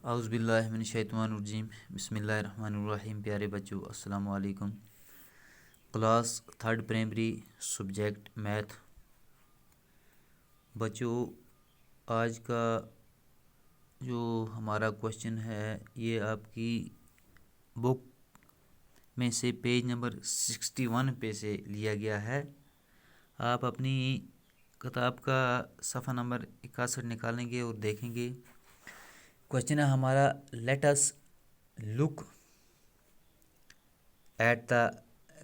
औज़ुबिल्लाहिमिनश्शैतानिर्रजीम बिस्मिल्लाहिर्रहमानिर्रहीम। प्यारे बच्चों, अस्सलाम वालेकुम। Class third primary subject math. बच्चों, आज का जो हमारा क्वेश्चन है ये आपकी बुक में से पेज नंबर 61 पे से लिया गया है। आप अपनी किताब का सफ़ा नंबर 61 निकालेंगे और देखेंगे। क्वेश्चन है हमारा, let us look at the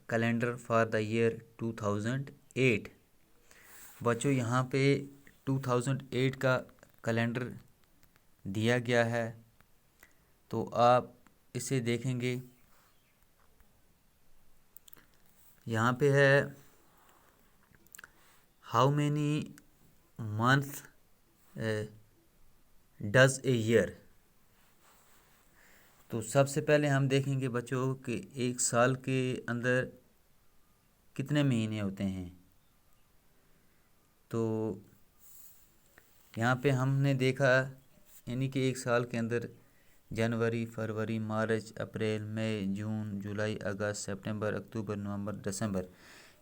calendar for the year 2008। बच्चों, यहाँ पे 2008 का कैलेंडर दिया गया है, तो आप इसे देखेंगे। यहाँ पे है how many month does a year. तो सबसे पहले हम देखेंगे बच्चों कि एक साल के अंदर कितने महीने होते हैं। तो यहाँ पे हमने देखा यानी कि एक साल के अंदर जनवरी, फरवरी, मार्च, अप्रैल, मई, जून, जुलाई, अगस्त, सितंबर, अक्टूबर, नवंबर, दिसंबर।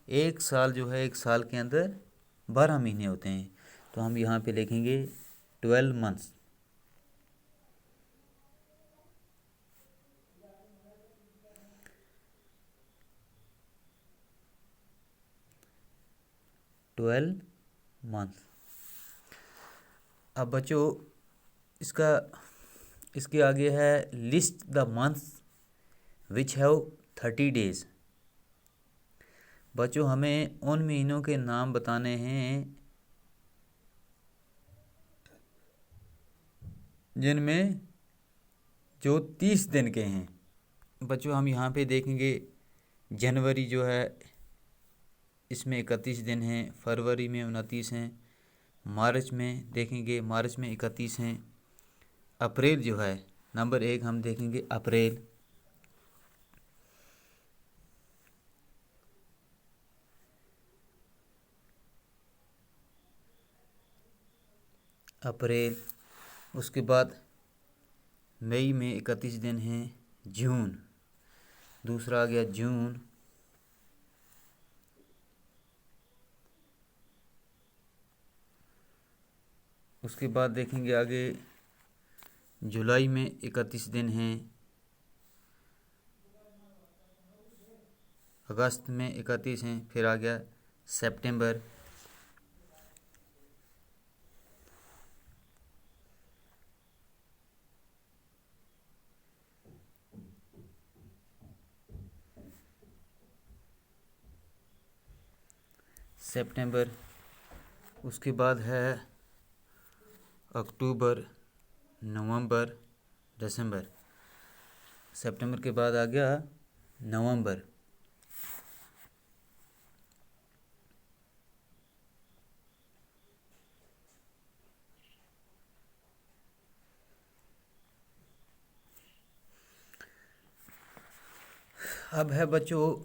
एक साल जो है, एक साल के अंदर 12 महीने होते हैं। तो हम यहाँ पे लिखेंगे 12 मंथ्स। मंथ। अब बच्चों इसके आगे है list the months which have 30 days. बच्चों, हमें उन महीनों के नाम बताने हैं जिनमें जो 30 दिन के हैं। बच्चों, हम यहाँ पे देखेंगे जनवरी जो है इसमें 31 दिन हैं, फरवरी में 29 हैं, मार्च में देखेंगे, मार्च में 31 हैं। अप्रैल जो है नंबर 1 हम देखेंगे अप्रैल। अप्रैल। उसके बाद मई में 31 दिन हैं, जून। दूसरा आ गया जून। उसके बाद देखेंगे आगे जुलाई में 31 दिन हैं, अगस्त में 31 हैं। फिर आ गया सितंबर। सितंबर। उसके बाद है अक्टूबर, नवंबर, दिसंबर। सितंबर के बाद आ गया नवंबर। अब है बच्चों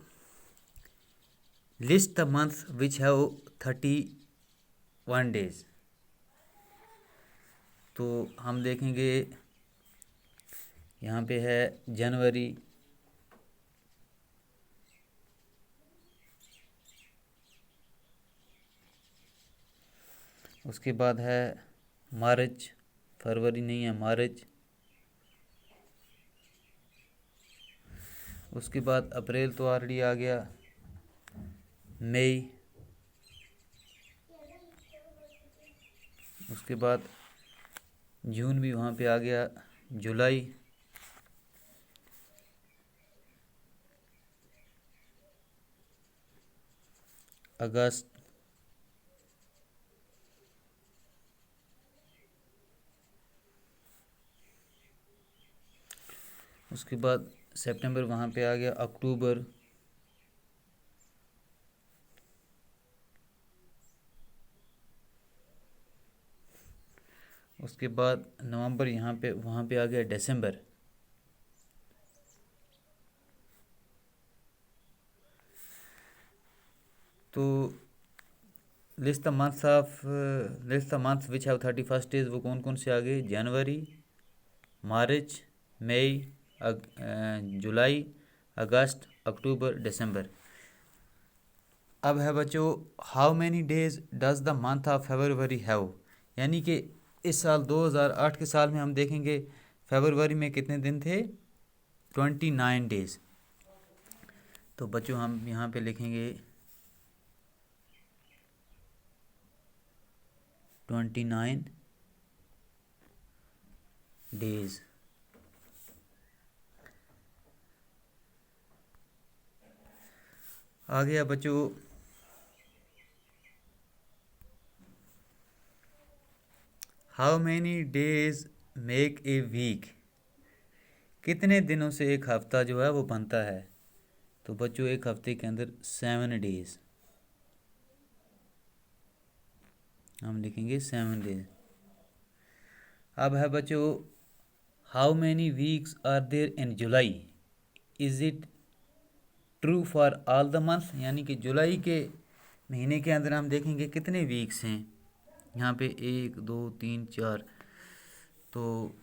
list the month which have 31 days. तो हम देखेंगे यहाँ पे है जनवरी, उसके बाद है मार्च, फरवरी नहीं है, मार्च। उसके बाद अप्रैल तो ऑलरेडी आ गया, मई। उसके बाद जून भी वहाँ पे आ गया, जुलाई। अगस्त। उसके बाद सितंबर वहाँ पे आ गया, अक्टूबर। उसके बाद नवंबर यहाँ पे वहाँ पे आ गया, दिसंबर। तो list the month which have 31 days वो कौन कौन से आ गए? जनवरी, मार्च, मई, जुलाई, अगस्त, अक्टूबर, दिसंबर। अब है बच्चों, how many days does the month of February have, यानी कि इस साल 2008 के साल में हम देखेंगे फरवरी में कितने दिन थे, 29 डेज। तो बच्चों हम यहाँ पे लिखेंगे 29 डेज। आ गया बच्चों how many days make a week, कितने दिनों से एक हफ्ता जो है वो बनता है। तो बच्चों एक हफ्ते के अंदर 7 डेज, हम लिखेंगे 7 डेज। अब है बच्चों how many weeks are there in July, is it true for all the month, यानी कि जुलाई के महीने के अंदर हम देखेंगे कितने वीक्स हैं। यहाँ पे 1 2 3 4, तो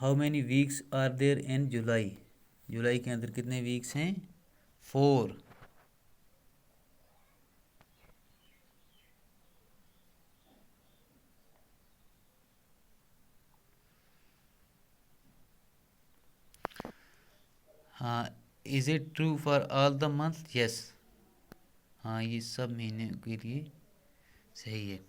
how many weeks are there in July, जुलाई के अंदर कितने वीक्स हैं, 4। हाँ, is it true for all the month, yes. हाँ, ये सब महीने के लिए सही है।